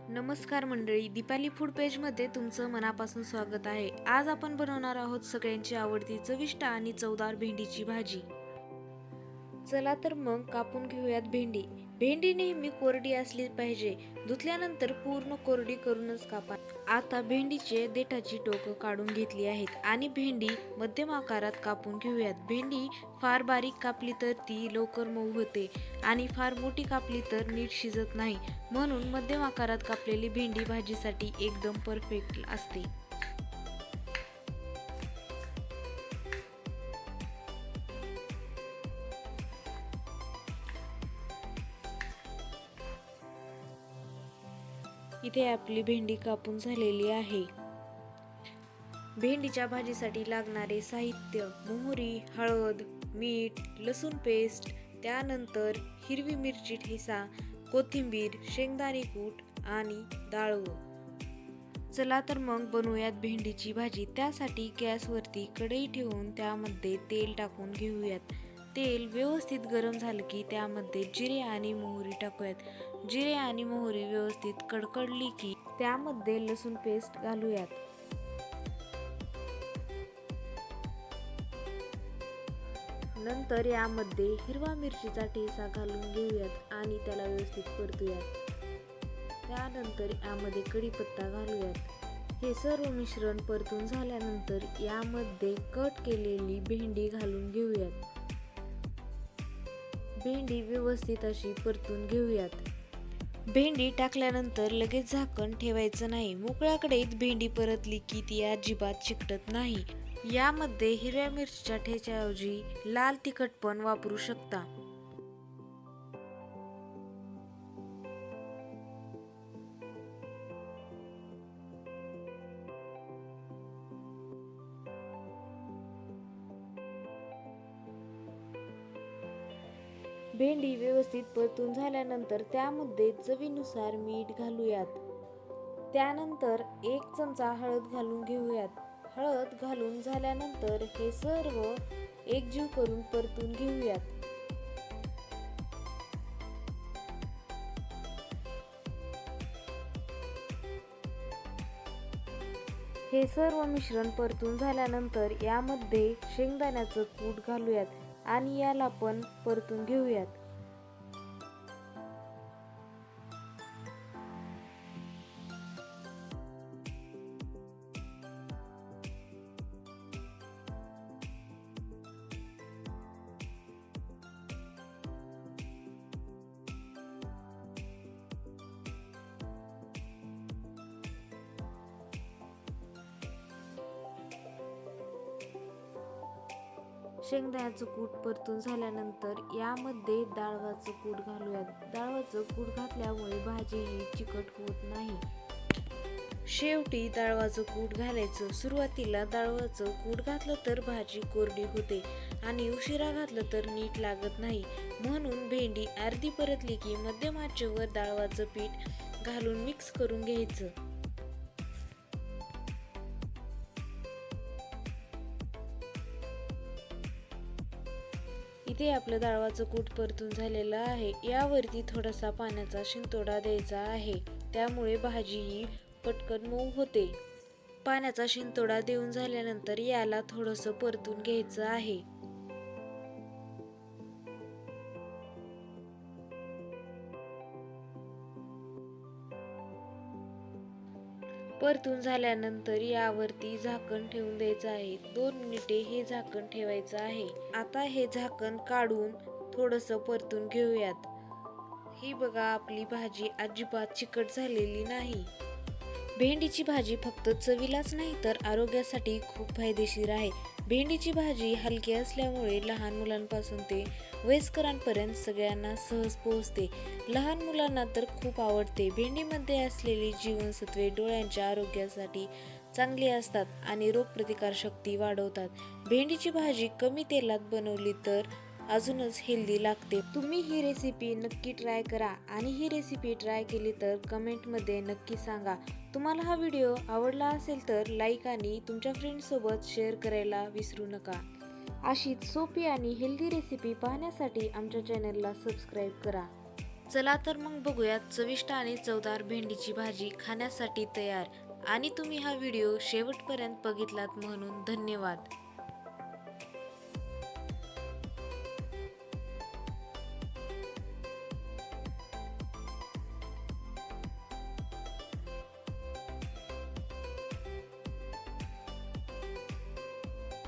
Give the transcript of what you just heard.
नमस्कार मंडळी, दीपाली फूड पेजमध्ये तुमचं मनापासून स्वागत आहे। आज आपण बनवणार आहोत सगळ्यांची आवडती चविष्ट आणि चवदार भेंडीची भाजी। चला तर मग कापून घेऊयात भेंडी। भेंडी नेहमी कोरडी असली पाहिजे, धुतल्यानंतर पूर्ण कोरडी करूनच कापा। आता भेंडीचे देठाची टोकं काढून घेतली आहेत आणि भेंडी मध्यम आकारात कापून घेऊयात। भेंडी फार बारीक कापली तर ती लवकर मऊ होते आणि फार मोठी कापली तर नीट शिजत नाही, म्हणून मध्यम आकारात कापलेली भेंडी भाजीसाठी एकदम परफेक्ट असते। इथे आपली भेंडी कापून झालेली आहे। भेंडीच्या भाजीसाठी लागणारे साहित्य: मोहरी, हळद, मीठ, लसूण पेस्ट, त्यानंतर हिरवी मिरची ठेचा, कोथिंबीर, शेंगदाणे कूट आणि डाळव। चला तर मग बनवूयात भेंडीची भाजी। त्यासाठी गॅसवरती कढई ठेवून त्यामध्ये तेल टाकून घेऊयात। तेल व्यवस्थित गरम झालं की त्यामध्ये जिरे आणि मोहरी टाकूयात। जिरे आणि मोहरी व्यवस्थित कडकडली की त्यामध्ये लसूण पेस्ट घालूयात। नंतर यामध्ये हिरवा मिरचीचा ठेचा घालून घेऊयात आणि त्याला व्यवस्थित परतूयात। त्यानंतर यामध्ये कढीपत्ता घालूयात। हे सर्व मिश्रण परतून झाल्यानंतर यामध्ये कट केलेली भेंडी घालून घेऊयात। भेंडी व्यवस्थित अशी परतून घेऊयात। भेंडी टाकल्यानंतर लगेच झाकण ठेवायचं नाही। मोकळ्या कढईत भेंडी परतली की ती अजिबात चिकटत नाही। यामध्ये हिरव्या मिरचीच्या ठेच्याऐवजी लाल तिखट पण वापरू शकता। भेंडी व्यवस्थित परतून झाल्यानंतर त्यामध्ये चवीनुसार मीठ घालूयात। त्यानंतर 1 चमचा हळद घालून घेऊयात। हळद घालून झाल्यानंतर हे सर्व एकजीव करून परतून घेऊयात। हे सर्व मिश्रण परतून झाल्यानंतर यामध्ये शेंगदाण्याचं कूट घालूयात आणि याला पण परतून घेऊयात। शेंगदाण्याचं कूट परतून झाल्यानंतर यामध्ये डाळवाचं कूट घालूयात। डाळवाचं कूट घातल्यामुळे भाजी ही चिकट होत नाही। शेवटी डाळवाचं कूट घालायचं। सुरुवातीला डाळवाचं कूट घातलं तर भाजी कोरडी होते आणि उशिरा घातलं तर नीट लागत नाही, म्हणून भेंडी अर्धी परतली की मध्यम आचेवर डाळवाचं पीठ घालून मिक्स करून घ्यायचं। इथे आपलं डाळवाचं कूट परतून झालेलं आहे। यावरती थोडासा पाण्याचा शिंतोडा द्यायचा आहे, त्यामुळे भाजी ही पटकन मऊ होते। पाण्याचा शिंतोडा देऊन झाल्यानंतर याला थोडंसं परतून घ्यायचं आहे। परतून झाल्यानंतर यावरती झाकण ठेवून द्यायचं आहे। 2 मिनिटे हे झाकण ठेवायचं आहे। आता हे झाकण काढून थोडंसं परतून घेऊयात। ही बघा, आपली भाजी अजिबात चिकट झालेली नाही। भेंडीची भाजी फक्त चवीलाच नाही तर आरोग्यासाठी खूप फायदेशीर आहे। भेंडीची भाजी हलकी असल्यामुळे लहान मुलांपासून ते वयस्करांपर्यंत सगळ्यांना सहज पोहोचते। लहान मुलांना तर खूप आवडते। भेंडीमध्ये असलेली जीवनसत्वे डोळ्यांच्या आरोग्यासाठी चांगली असतात आणि रोगप्रतिकार शक्ती वाढवतात। भेंडीची भाजी कमी तेलात बनवली तर अजूनच हेल्दी लागते। तुम्ही ही रेसिपी नक्की ट्राय करा आणि ही रेसिपी ट्राय केली तर कमेंटमध्ये नक्की सांगा। तुम्हाला हा व्हिडिओ आवडला असेल तर लाईक आणि तुमच्या फ्रेंड्ससोबत शेअर करायला विसरू नका। अशीच सोपी आणि हेल्दी रेसिपी पाहण्यासाठी आमच्या चॅनलला सबस्क्राईब करा। चला तर मग बघूयात चविष्ट आणि चवदार भेंडीची भाजी खाण्यासाठी तयार. आणि तुम्ही हा व्हिडिओ शेवटपर्यंत बघितलात म्हणून धन्यवाद.